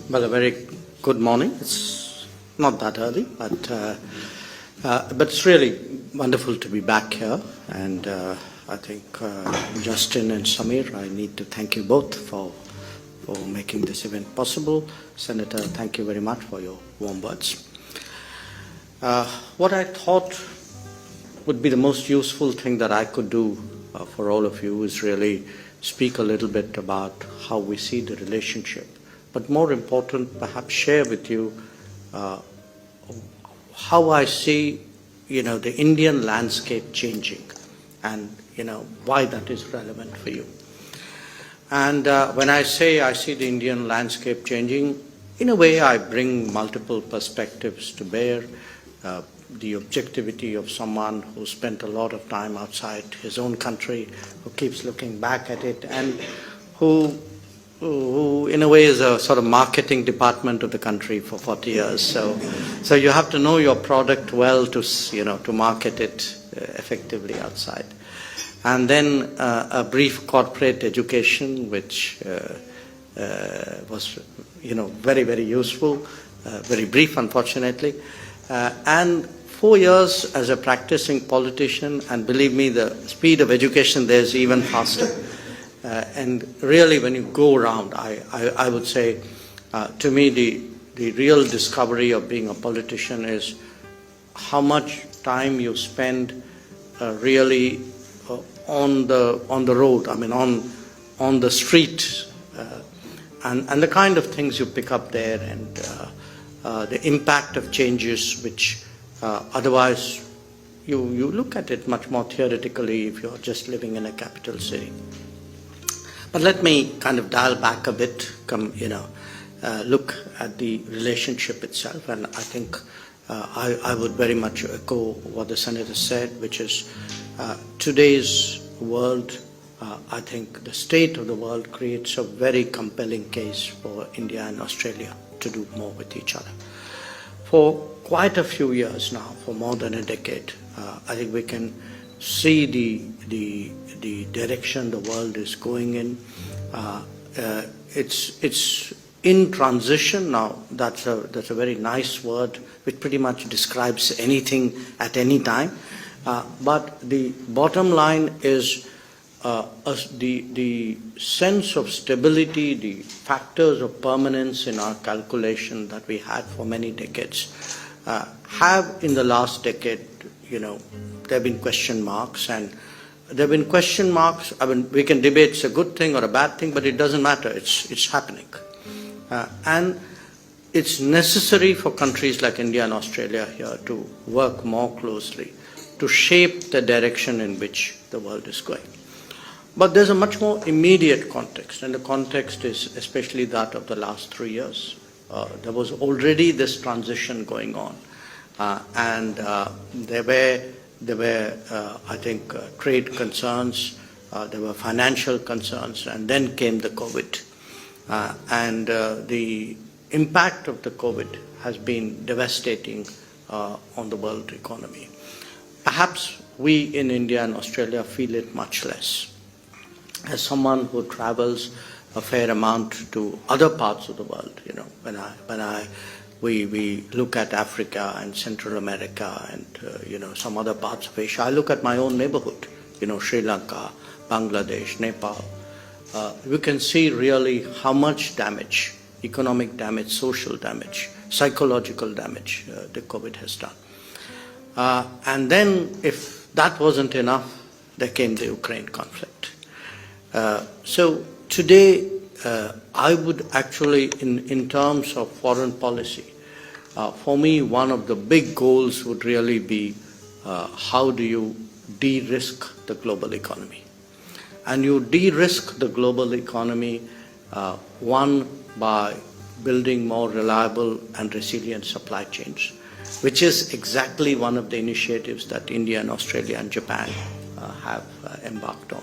Well, a very good morning. It's not that early, but it's really wonderful to be back here. And I think Justin and Samir, I need to thank you both for making this event possible. Senator, thank you very much for your warm words. What I thought would be the most useful thing that I could do for all of you is really speak a little bit about how we see the relationship. But more important, perhaps share with you how I see, the Indian landscape changing, and why that is relevant for you. And when I say I see the Indian landscape changing, in a way I bring multiple perspectives to bear. The objectivity of someone who spent a lot of time outside his own country, who keeps looking back at it, and who in a way is a sort of marketing department of the country for 40 years. So you have to know your product well to market it effectively outside. And then a brief corporate education, which was very, very useful, very brief unfortunately, and 4 years as a practicing politician, and believe me, the speed of education there is even faster. And really, when you go around, I would say, to me, the real discovery of being a politician is how much time you spend really on the road. I mean, on the street, and the kind of things you pick up there, and the impact of changes, which otherwise you look at it much more theoretically if you're just living in a capital city. But let me kind of dial back a bit, look at the relationship itself. And I think I would very much echo what the Senator said, which is today's world, I think the state of the world creates a very compelling case for India and Australia to do more with each other. For quite a few years now, for more than a decade, I think we can see the direction the world is going in. It's in transition now. That's a very nice word which pretty much describes anything at any time. But the bottom line is the sense of stability, the factors of permanence in our calculation that we had for many decades have in the last decade, there have been question marks, and there have been question marks. I mean, we can debate it's a good thing or a bad thing, but it doesn't matter. It's happening. And it's necessary for countries like India and Australia here to work more closely to shape the direction in which the world is going. But there's a much more immediate context, and the context is especially that of the last 3 years. There was already this transition going on, and there were, I think, trade concerns, there were financial concerns, and then came the COVID. And the impact of the COVID has been devastating on the world economy. Perhaps we in India and Australia feel it much less. As someone who travels a fair amount to other parts of the world, we look at Africa and Central America and some other parts of Asia. I look at my own neighborhood, Sri Lanka, Bangladesh, Nepal. We can see really how much damage, economic damage, social damage, psychological damage the COVID has done. And then, if that wasn't enough, there came the Ukraine conflict. So today, I would actually, in terms of foreign policy, for me, one of the big goals would really be how do you de-risk the global economy? And you de-risk the global economy, one, by building more reliable and resilient supply chains, which is exactly one of the initiatives that India and Australia and Japan have embarked on.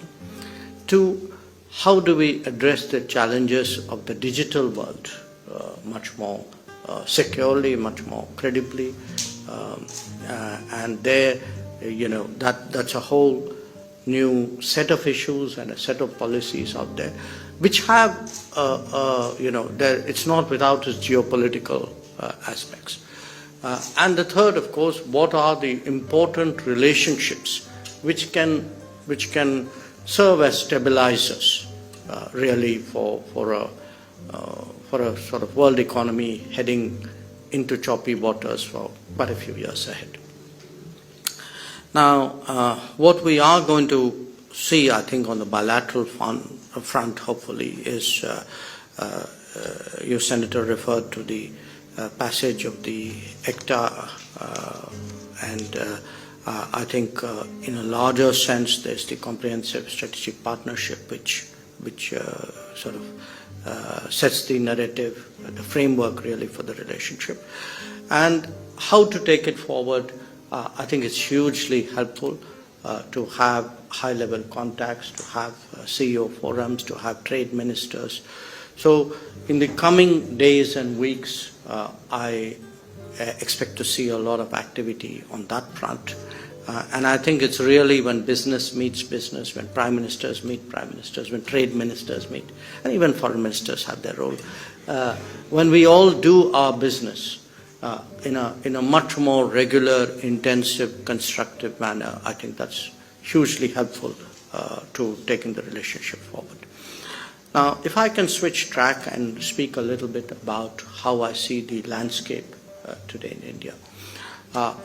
Two, how do we address the challenges of the digital world much more securely, much more credibly, and there, that's a whole new set of issues and a set of policies out there. which have, it's not without its geopolitical aspects. And the third, of course, what are the important relationships which can serve as stabilizers, really, for a sort of world economy heading into choppy waters for quite a few years ahead. Now, what we are going to see, I think, on the bilateral front, hopefully, is you, Senator, referred to the passage of the ECTA, and I think in a larger sense there's the comprehensive strategic partnership which sort of sets the narrative, the framework really for the relationship. And how to take it forward, I think it's hugely helpful to have high-level contacts, to have CEO forums, to have trade ministers. So in the coming days and weeks, I expect to see a lot of activity on that front. And I think it's really when business meets business, when prime ministers meet prime ministers, when trade ministers meet, and even foreign ministers have their role. When we all do our business in a much more regular, intensive, constructive manner, I think that's hugely helpful to taking the relationship forward. Now, if I can switch track and speak a little bit about how I see the landscape today in India.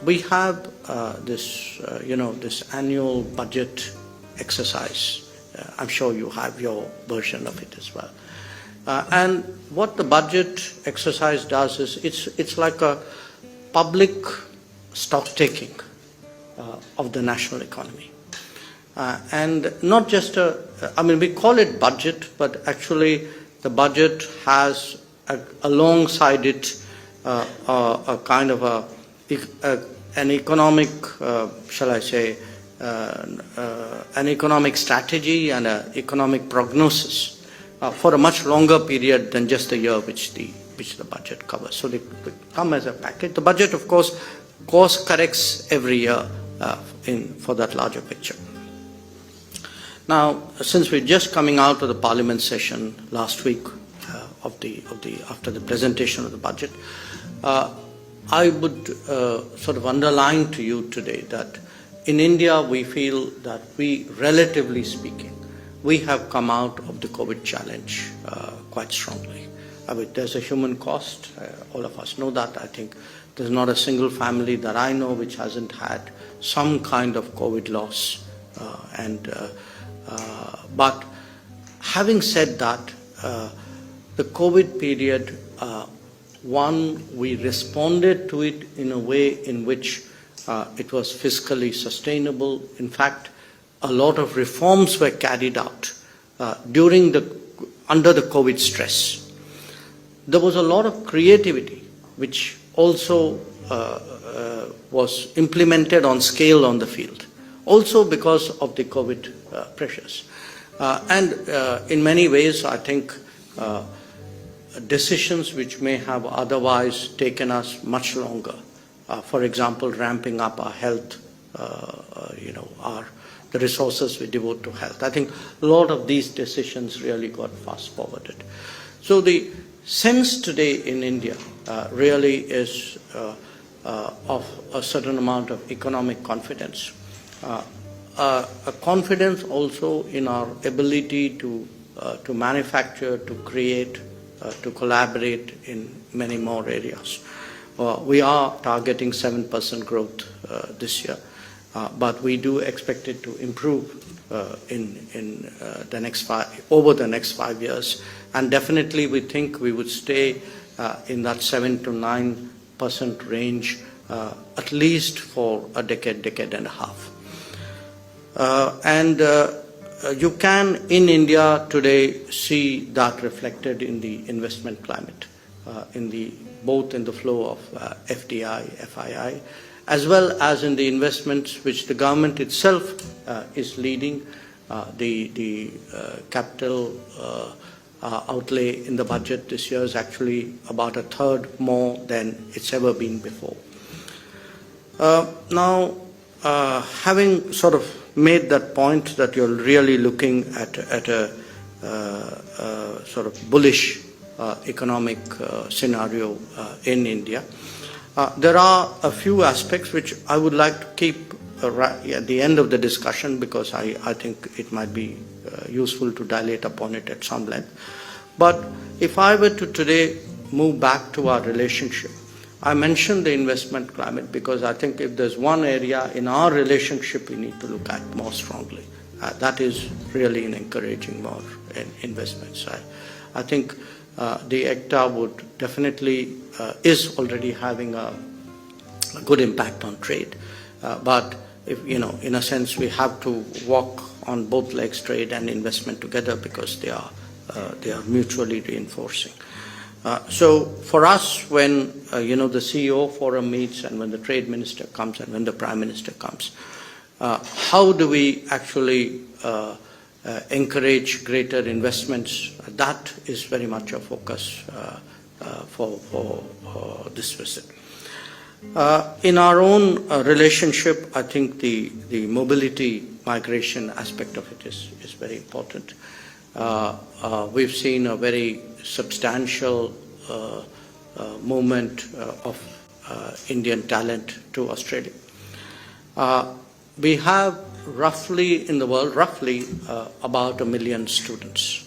We have this annual budget exercise. I'm sure you have your version of it as well. And what the budget exercise does is it's like a public stock taking of the national economy. And not just we call it budget, but actually the budget has alongside it a kind of an economic, shall I say, an economic strategy and an economic prognosis for a much longer period than just the year which the budget covers. So they come as a package. The budget, of course, course corrects every year for that larger picture. Now, since we're just coming out of the Parliament session last week after the presentation of the budget, I would sort of underline to you today that in India we feel that we, relatively speaking, we have come out of the COVID challenge quite strongly. I mean, there's a human cost, all of us know that. I think there's not a single family that I know which hasn't had some kind of COVID loss. But having said that, the COVID period, we responded to it in a way in which it was fiscally sustainable. In fact, a lot of reforms were carried out under the COVID stress. There was a lot of creativity which also was implemented on scale on the field, also because of the COVID pressures. And in many ways, I think decisions which may have otherwise taken us much longer, for example, ramping up our health, the resources we devote to health. I think a lot of these decisions really got fast forwarded. So the sense today in India really is of a certain amount of economic confidence. A confidence also in our ability to manufacture, to create, to collaborate in many more areas. We are targeting 7% growth this year, but we do expect it to improve over the next 5 years, and definitely we think we would stay in that 7 to 9% range at least for a decade and a half. You can, in India today, see that reflected in the investment climate, both in the flow of FDI, FII, as well as in the investments which the government itself is leading. The capital outlay in the budget this year is actually about a third more than it's ever been before. Now, having sort of made that point that you're really looking at sort of bullish economic scenario in India. There are a few aspects which I would like to keep at the end of the discussion, because I think it might be useful to dilate upon it at some length. But if I were to today move back to our relationship, I mentioned the investment climate because I think if there's one area in our relationship we need to look at more strongly, that is really in encouraging more investments. I think the ECTA would definitely is already having a good impact on trade, but if, in a sense we have to walk on both legs, trade and investment together, because they are mutually reinforcing. So for us, when the CEO forum meets and when the trade minister comes and when the prime minister comes, how do we actually encourage greater investments? That is very much a focus for this visit. In our own relationship, I think the mobility migration aspect of it is very important. We've seen a very substantial movement of Indian talent to Australia. We have roughly in the world, about 1 million students.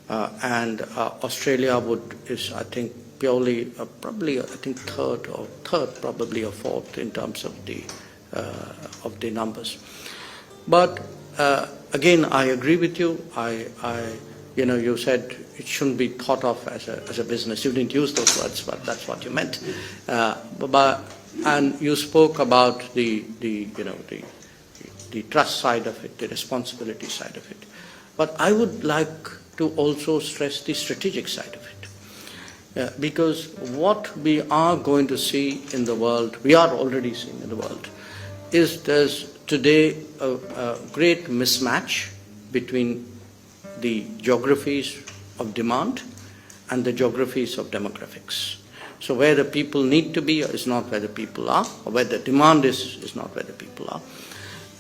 And Australia is, I think, purely, probably, I think third probably or fourth in terms of the numbers. But again, I agree with you. You said it shouldn't be thought of as a business. You didn't use those words, but that's what you meant. And you spoke about the trust side of it, the responsibility side of it. But I would like to also stress the strategic side of it. Because what we are going to see in the world, we are already seeing in the world, is there's today a great mismatch between the geographies of demand and the geographies of demographics. So where the people need to be is not where the people are, or where the demand is not where the people are.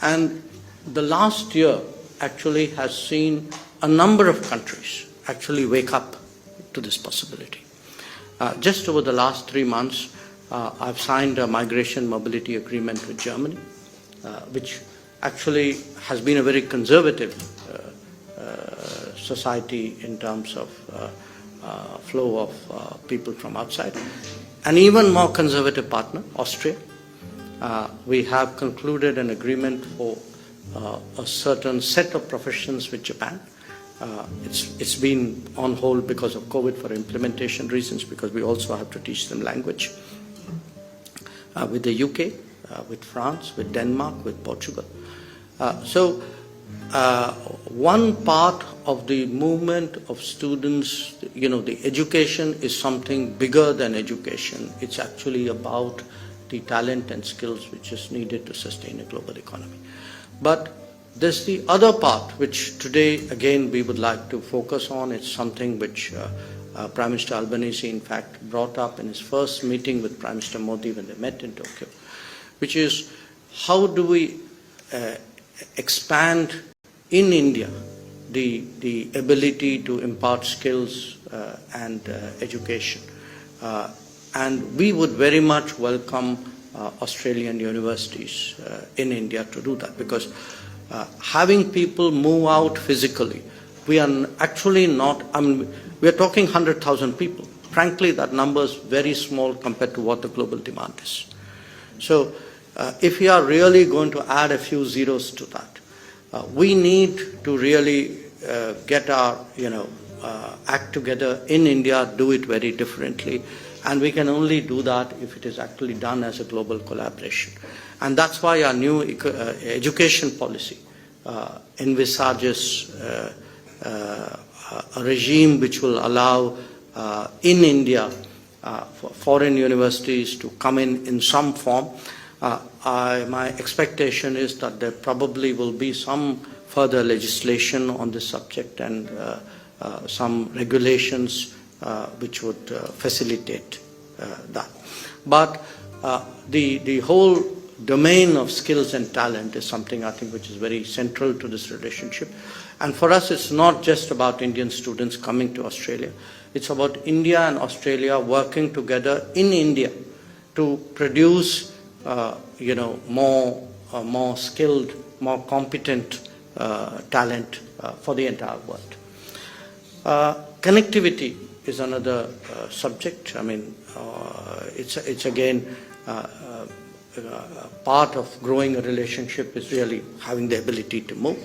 And the last year actually has seen a number of countries actually wake up to this possibility. Just over the last 3 months, I've signed a migration mobility agreement with Germany, which actually has been a very conservative society in terms of flow of people from outside. An even more conservative partner, Austria. We have concluded an agreement for a certain set of professions with Japan. It's been on hold because of COVID for implementation reasons, because we also have to teach them language. With the UK, with France, with Denmark, with Portugal. So one part of the movement of students, the education is something bigger than education. It's actually about the talent and skills which is needed to sustain a global economy. But there's the other part which today again we would like to focus on. It's something which Prime Minister Albanese in fact brought up in his first meeting with Prime Minister Modi when they met in Tokyo, which is how do we expand in India the ability to impart skills and education. And we would very much welcome Australian universities in India to do that, because having people move out physically, we are actually not, we are talking 100,000 people. Frankly, that number is very small compared to what the global demand is. So if we are really going to add a few zeros to that, we need to really get our act together in India, do it very differently. And we can only do that if it is actually done as a global collaboration. And that's why our new education policy envisages a regime which will allow in India for foreign universities to come in some form. My expectation is that there probably will be some further legislation on this subject and some regulations which would facilitate that. But the whole domain of skills and talent is something I think which is very central to this relationship. And for us, it's not just about Indian students coming to Australia. It's about India and Australia working together in India to produce, more skilled, more competent talent for the entire world. Connectivity is another subject. I mean, it's again part of growing a relationship is really having the ability to move.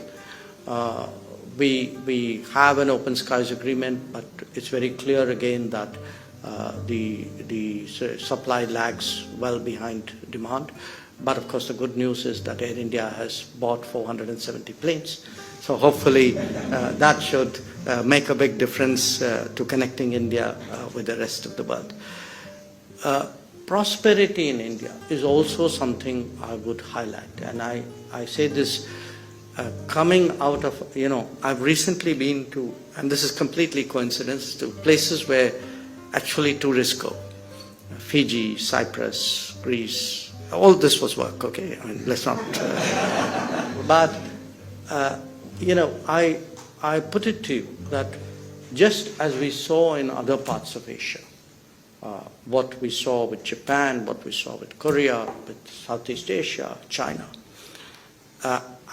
We have an open skies agreement, but it's very clear again that the supply lags well behind demand. But of course, the good news is that Air India has bought 470 planes. So hopefully that should make a big difference to connecting India with the rest of the world. Prosperity in India is also something I would highlight. And I say this coming out of, I've recently been to, and this is completely coincidence, to places where actually tourists go. Fiji, Cyprus, Greece, all this was work, okay? I mean, let's not. But, I put it to you that just as we saw in other parts of Asia, what we saw with Japan, what we saw with Korea, with Southeast Asia, China,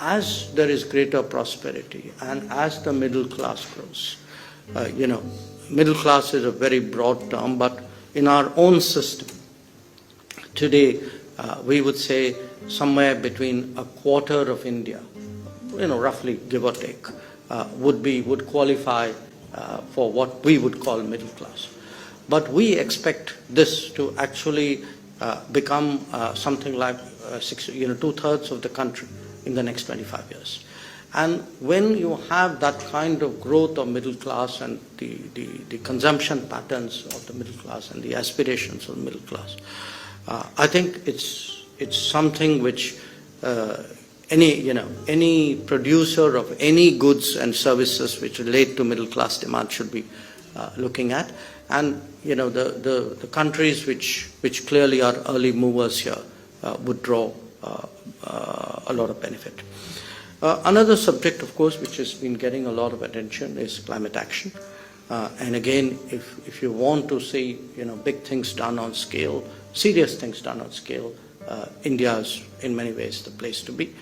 as there is greater prosperity and as the middle class grows, middle class is a very broad term, but in our own system, today we would say somewhere between a quarter of India, roughly give or take, would qualify for what we would call middle class. But we expect this to actually become something like 2/3 of the country in the next 25 years. And when you have that kind of growth of middle class and the consumption patterns of the middle class and the aspirations of the middle class, I think it's something which any producer of any goods and services which relate to middle class demand should be looking at. And the countries which clearly are early movers here would draw a lot of benefit. Another subject, of course, which has been getting a lot of attention is climate action. And again, if you want to see big things done on scale, serious things done on scale, India is in many ways the place to be.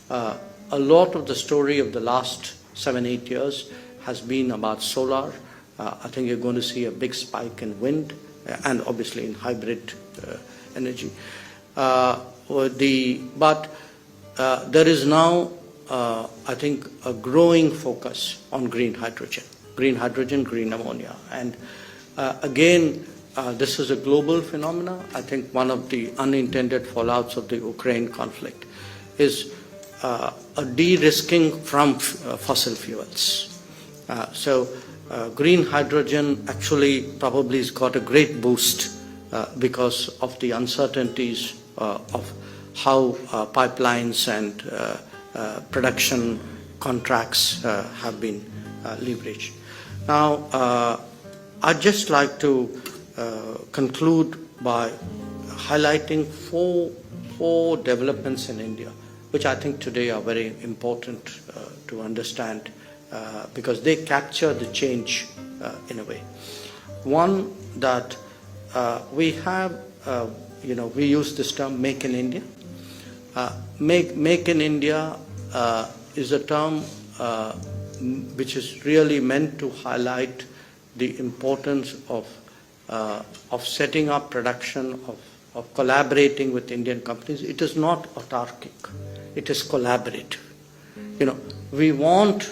A lot of the story of the last 7-8 years has been about solar. I think you're going to see a big spike in wind and obviously in hybrid energy. But there is now, I think, a growing focus on green hydrogen, green ammonia. And again, this is a global phenomenon. I think one of the unintended fallouts of the Ukraine conflict is a de-risking from fossil fuels. So green hydrogen actually probably has got a great boost because of the uncertainties of how pipelines and production contracts have been leveraged. Now, I'd just like to conclude by highlighting four developments in India, which I think today are very important to understand because they capture the change in a way. One, that we have, we use this term "Make in India." Make in India is a term which is really meant to highlight the importance of setting up production, of collaborating with Indian companies. It is not autarkic, it is collaborative. We want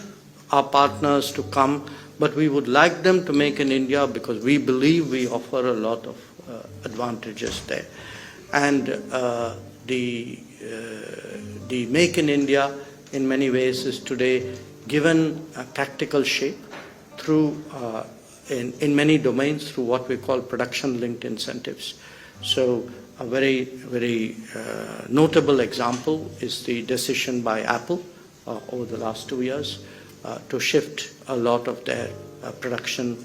our partners to come, but we would like them to make in India because we believe we offer a lot of advantages there. And the Make in India in many ways is today given a practical shape through in many domains through what we call production-linked incentives. So a very, very notable example is the decision by Apple over the last 2 years to shift a lot of their production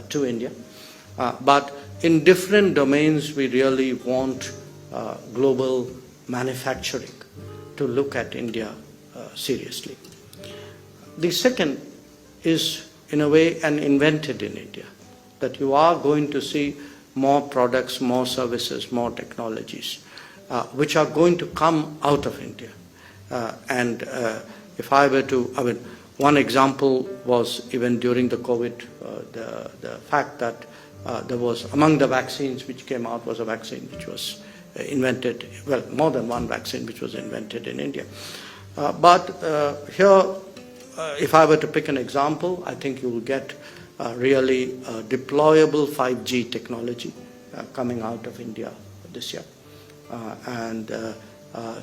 to India. But in different domains, we really want global manufacturing to look at India seriously. The second is, in a way, an invented in India, that you are going to see more products, more services, more technologies, which are going to come out of India. If I were to, one example was even during the COVID, the fact that there was, among the vaccines which came out was a vaccine which was invented, well, more than one vaccine which was invented in India. Here, if I were to pick an example, I think you will get really deployable 5G technology coming out of India this year.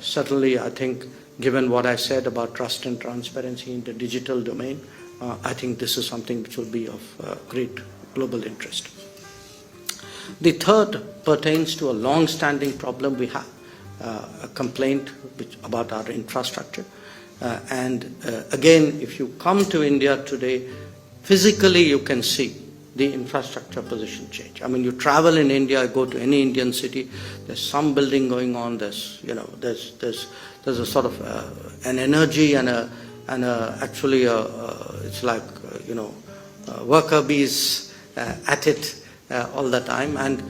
Certainly, I think, given what I said about trust and transparency in the digital domain, I think this is something which will be of great global interest. The third pertains to a long-standing problem we have, a complaint about our infrastructure. Again, if you come to India today, physically you can see the infrastructure position change. I mean, you travel in India, go to any Indian city, there's some building going on, there's a sort of an energy and actually it's like, worker bees at it all the time. And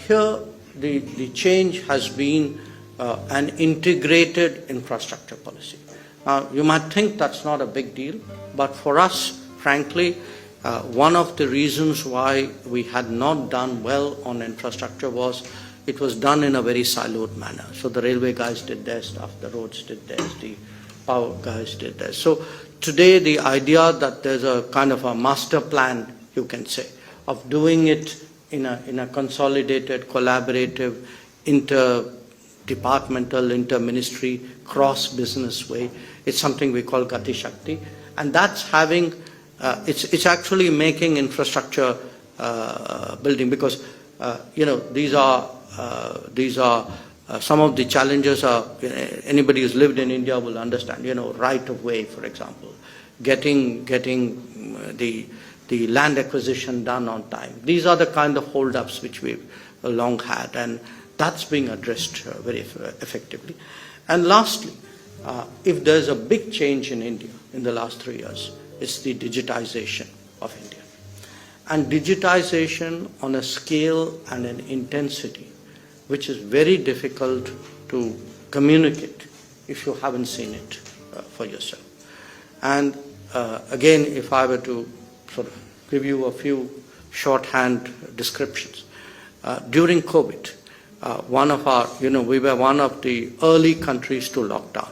here the change has been an integrated infrastructure policy. Now, you might think that's not a big deal, but for us, frankly, one of the reasons why we had not done well on infrastructure was it was done in a very siloed manner. So the railway guys did their stuff, the roads did theirs, the power guys did theirs. So today the idea that there's a kind of a master plan, you can say, of doing it in a consolidated, collaborative, interdepartmental, interministry, cross-business way, it's something we call Gati Shakti. And that's having, it's actually making infrastructure building, because these are some of the challenges are, anybody who's lived in India will understand, right of way, for example, getting the land acquisition done on time. These are the kind of hold-ups which we've long had, and that's being addressed very effectively. And lastly, if there's a big change in India in the last 3 years, it's the digitization of India. And digitization on a scale and an intensity which is very difficult to communicate if you haven't seen it for yourself. And again, if I were to sort of give you a few shorthand descriptions, during COVID, we were one of the early countries to lock down,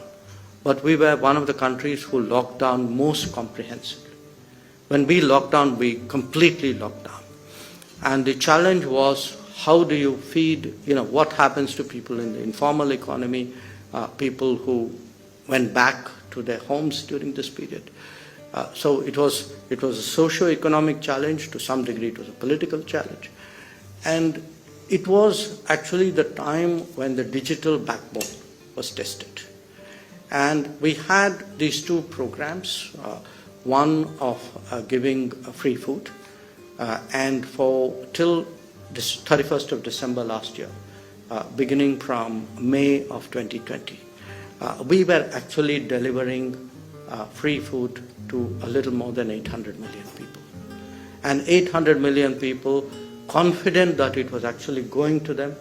but we were one of the countries who locked down most comprehensively. When we locked down, we completely locked down. And the challenge was, how do you feed, what happens to people in the informal economy, people who went back to their homes during this period. So it was a socio-economic challenge, to some degree it was a political challenge. And it was actually the time when the digital backbone was tested. And we had these two programs, one of giving free food, and till 31st of December last year, beginning from May of 2020, we were actually delivering free food to a little more than 800 million people. And 800 million people confident that it was actually going to them.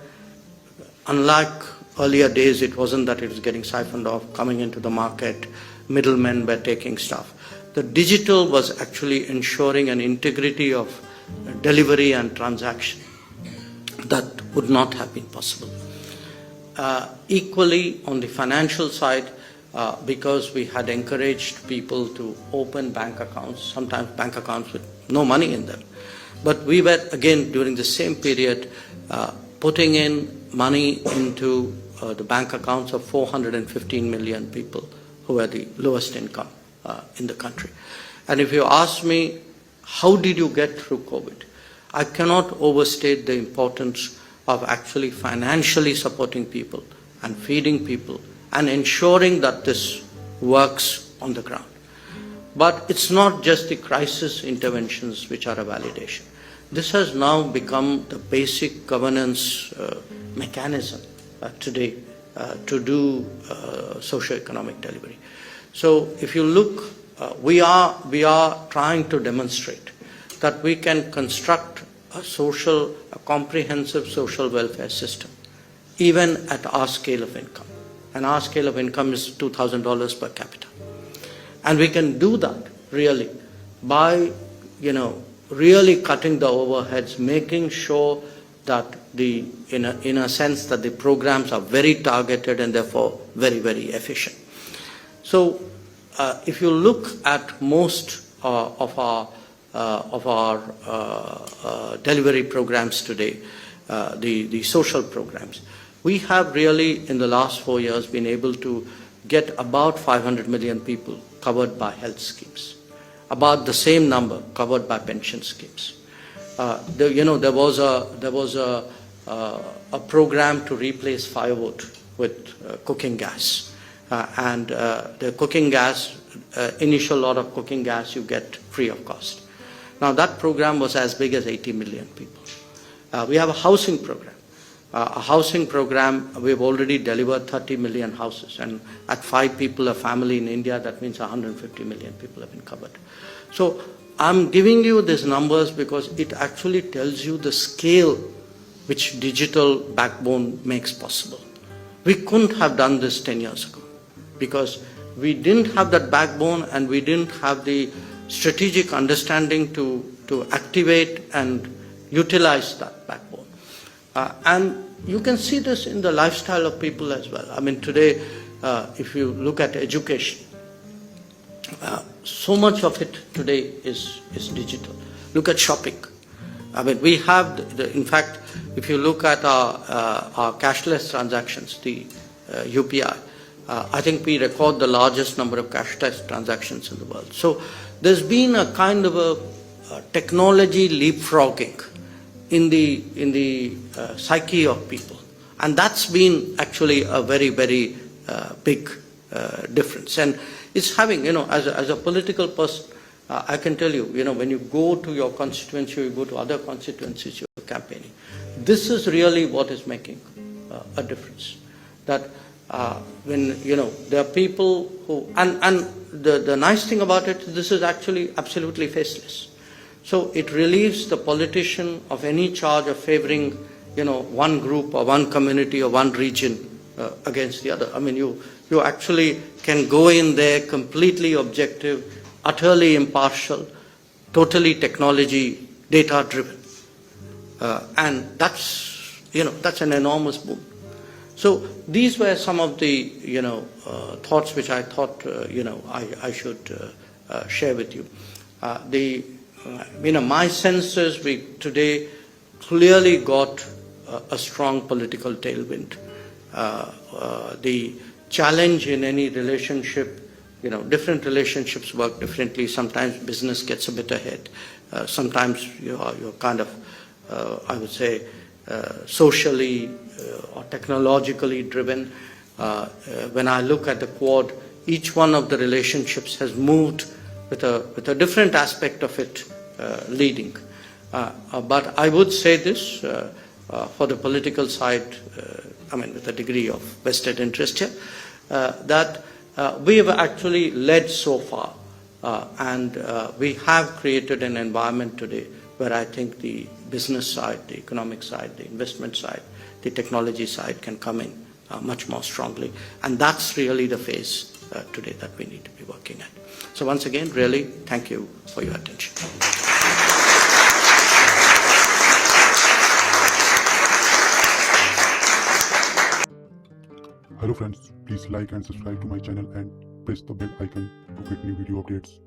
Unlike earlier days, it wasn't that it was getting siphoned off, coming into the market, middlemen were taking stuff. The digital was actually ensuring an integrity of delivery and transaction that would not have been possible. Equally, on the financial side, because we had encouraged people to open bank accounts, sometimes bank accounts with no money in them. But we were, again, during the same period, putting in money into the bank accounts of 415 million people who were the lowest income in the country. And if you ask me, how did you get through COVID? I cannot overstate the importance of actually financially supporting people and feeding people and ensuring that this works on the ground. But it's not just the crisis interventions which are a validation. This has now become the basic governance mechanism today to do socio-economic delivery. So if you look we are trying to demonstrate that we can construct a comprehensive social welfare system, even at our scale of income. And our scale of income is $2,000 per capita. And we can do that really by, really cutting the overheads, making sure that in a sense that the programs are very targeted and therefore very, very efficient. So if you look at most of our delivery programs today, the social programs, we have really in the last 4 years been able to get about 500 million people covered by health schemes, about the same number covered by pension schemes. There was a program to replace firewood with cooking gas, and the cooking gas, initial lot of cooking gas you get free of cost. Now that program was as big as 80 million people. We have a housing program. A housing program, we've already delivered 30 million houses, and at 5 people a family in India, that means 150 million people have been covered. So I'm giving you these numbers because it actually tells you the scale which digital backbone makes possible. We couldn't have done this 10 years ago because we didn't have that backbone and we didn't have the strategic understanding to activate and utilize that backbone. And you can see this in the lifestyle of people as well. I mean, today, if you look at education, so much of it today is digital. Look at shopping. I mean, we have, in fact, if you look at our cashless transactions, the UPI, I think we record the largest number of cashless transactions in the world. So there's been a kind of a technology leapfrogging in the psyche of people, and that's been actually a very, very big difference. And it's having, as a political person, I can tell you, when you go to your constituency, you go to other constituencies, you're campaigning. This is really what is making a difference. That when, there are people who, and the nice thing about it, this is actually absolutely faceless. So it relieves the politician of any charge of favoring, one group or one community or one region against the other. I mean, you actually can go in there completely objective, utterly impartial, totally technology, data-driven. And that's an enormous boon. So these were some of the, thoughts which I thought, I should share with you. My sense is we today clearly got a strong political tailwind. The challenge in any relationship, different relationships work differently. Sometimes business gets a bit ahead. Sometimes you're kind of, I would say, socially or technologically driven. When I look at the Quad, each one of the relationships has moved with a different aspect of it leading. But I would say this for the political side, with a degree of vested interest here, that we have actually led so far, and we have created an environment today where I think the business side, the economic side, the investment side, the technology side can come in much more strongly. And that's really the phase today that we need to be working at. So once again, really, thank you for your attention. Hello friends, please like and subscribe to my channel and press the bell icon to get new video updates.